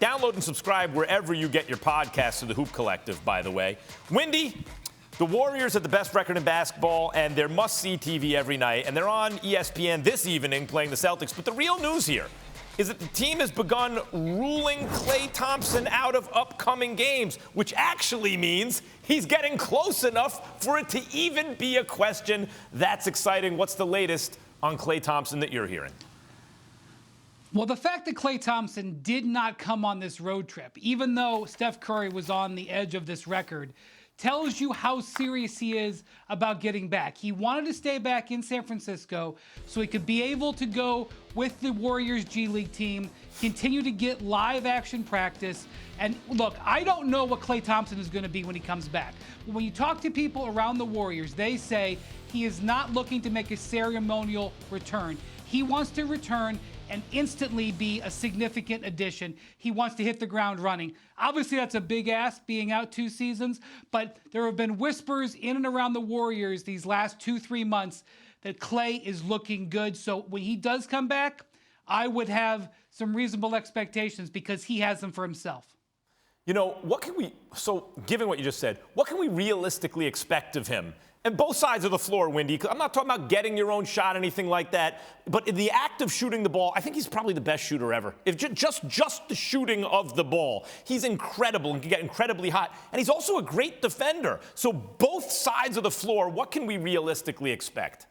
Download and subscribe wherever you get your podcasts to the Hoop Collective, by the way. Windy, the Warriors have the best record in basketball, and they're must-see TV every night. And they're on ESPN this evening playing the Celtics. But the real news here is that the team has begun ruling Klay Thompson out of upcoming games, which actually means he's getting close enough for it to even be a question. That's exciting. What's the latest on Klay Thompson that you're hearing? Well, the fact that Klay Thompson did not come on this road trip, even though Steph Curry was on the edge of this record, tells you how serious he is about getting back. He wanted to stay back in San Francisco so he could be able to go with the Warriors G League team, continue to get live action practice. And look, I don't know what Klay Thompson is going to be when he comes back. When you talk to people around the Warriors, they say he is not looking to make a ceremonial return. He wants to return and instantly be a significant addition. He wants to hit the ground running. Obviously, that's a big ask, being out 2 seasons, but there have been whispers in and around the Warriors these last 2-3 months that Klay is looking good. So when he does come back, I would have some reasonable expectations because he has them for himself. You know, given what you just said, what can we realistically expect of him? And both sides of the floor, Windy. I'm not talking about getting your own shot, anything like that. But in the act of shooting the ball, I think he's probably the best shooter ever. If just the shooting of the ball, he's incredible and can get incredibly hot. And he's also a great defender. So both sides of the floor, what can we realistically expect?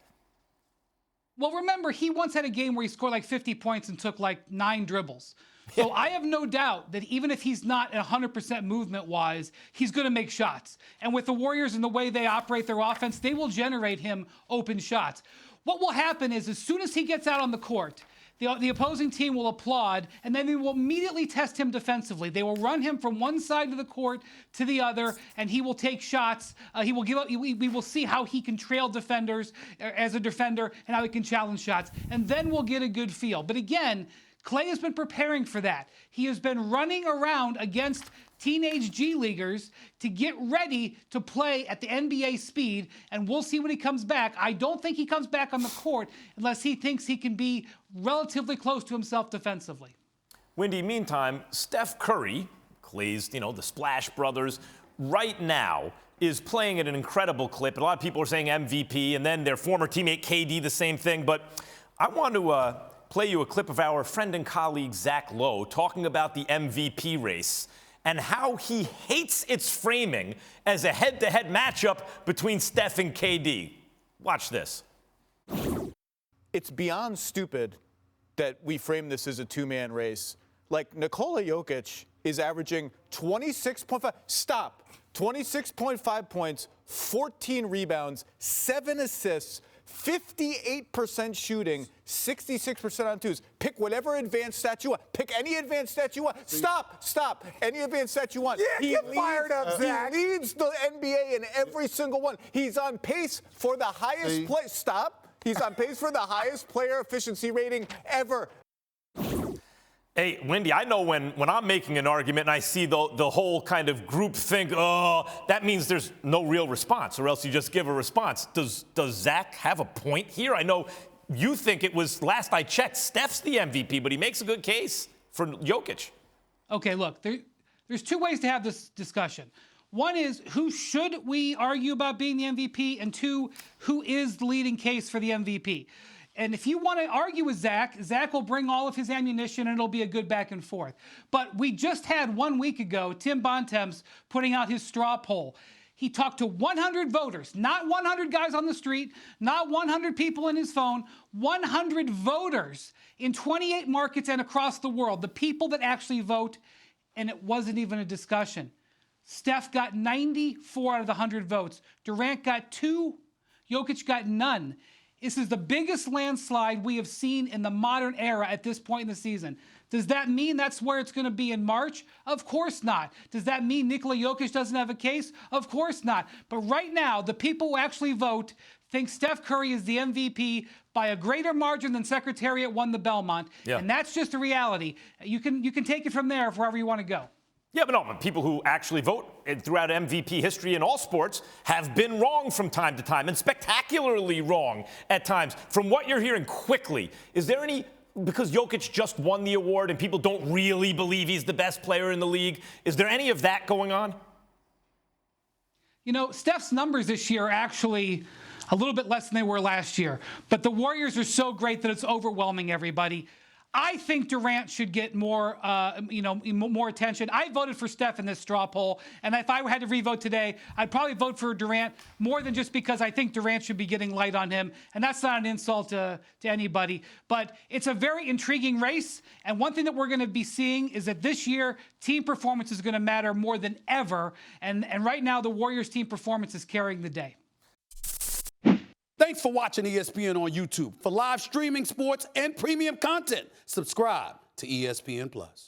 Well, remember, he once had a game where he scored like 50 points and took like 9 dribbles. So I have no doubt that even if he's not 100% movement-wise, he's going to make shots. And with the Warriors and the way they operate their offense, they will generate him open shots. What will happen is as soon as he gets out on the court, the opposing team will applaud, and then they will immediately test him defensively. They will run him from one side of the court to the other, and he will take shots. We will see how he can trail defenders as a defender and how he can challenge shots. And then we'll get a good feel. But again, Klay has been preparing for that. He has been running around against teenage G Leaguers to get ready to play at the NBA speed, and we'll see when he comes back. I don't think he comes back on the court unless he thinks he can be relatively close to himself defensively. Windy, meantime, Steph Curry, Klay's, the Splash Brothers, right now is playing at an incredible clip. And a lot of people are saying MVP, and then their former teammate KD, the same thing. But I want to play you a clip of our friend and colleague Zach Lowe talking about the MVP race and how he hates its framing as a head-to-head matchup between Steph and KD. Watch this. It's beyond stupid that we frame this as a two-man race. Like, Nikola Jokic is averaging 26.5 points, 14 rebounds, 7 assists, 58% shooting, 66% on twos. Pick whatever advanced stat you want. Pick any advanced stat you want. Stop. Any advanced stat you want. Yeah, get fired up, Zach. He leads the NBA in every single one. He's on pace for the highest play. He's on pace for the highest player efficiency rating ever. Hey, Windy, I know when I'm making an argument and I see the whole kind of group think, that means there's no real response, or else you just give a response. Does Zach have a point here? I know you think it was, last I checked, Steph's the MVP, but he makes a good case for Jokic. Okay, look, there's 2 ways to have this discussion. One is, who should we argue about being the MVP? And 2, who is the leading case for the MVP? And if you want to argue with Zach will bring all of his ammunition and it'll be a good back and forth. But we just had 1 week ago, Tim Bontemps putting out his straw poll. He talked to 100 voters, not 100 guys on the street, not 100 people in his phone, 100 voters in 28 markets and across the world, the people that actually vote, and it wasn't even a discussion. Steph got 94 out of the 100 votes. Durant got 2. Jokic got none. This is the biggest landslide we have seen in the modern era at this point in the season. Does that mean that's where it's going to be in March? Of course not. Does that mean Nikola Jokic doesn't have a case? Of course not. But right now, the people who actually vote think Steph Curry is the MVP by a greater margin than Secretariat won the Belmont. Yeah. And that's just a reality. You can take it from there wherever you want to go. Yeah, but people who actually vote throughout MVP history in all sports have been wrong from time to time, and spectacularly wrong at times. From what you're hearing quickly, is there any because Jokic just won the award and people don't really believe he's the best player in the league? Is there any of that going on? You know, Steph's numbers this year are actually a little bit less than they were last year. But the Warriors are so great that it's overwhelming everybody. I think Durant should get more, more attention. I voted for Steph in this straw poll, and if I had to re-vote today, I'd probably vote for Durant more than just because I think Durant should be getting light on him, and that's not an insult to anybody. But it's a very intriguing race, and one thing that we're going to be seeing is that this year, team performance is going to matter more than ever, and right now the Warriors' team performance is carrying the day. Thanks for watching ESPN on YouTube. For live streaming, sports, and premium content, subscribe to ESPN+.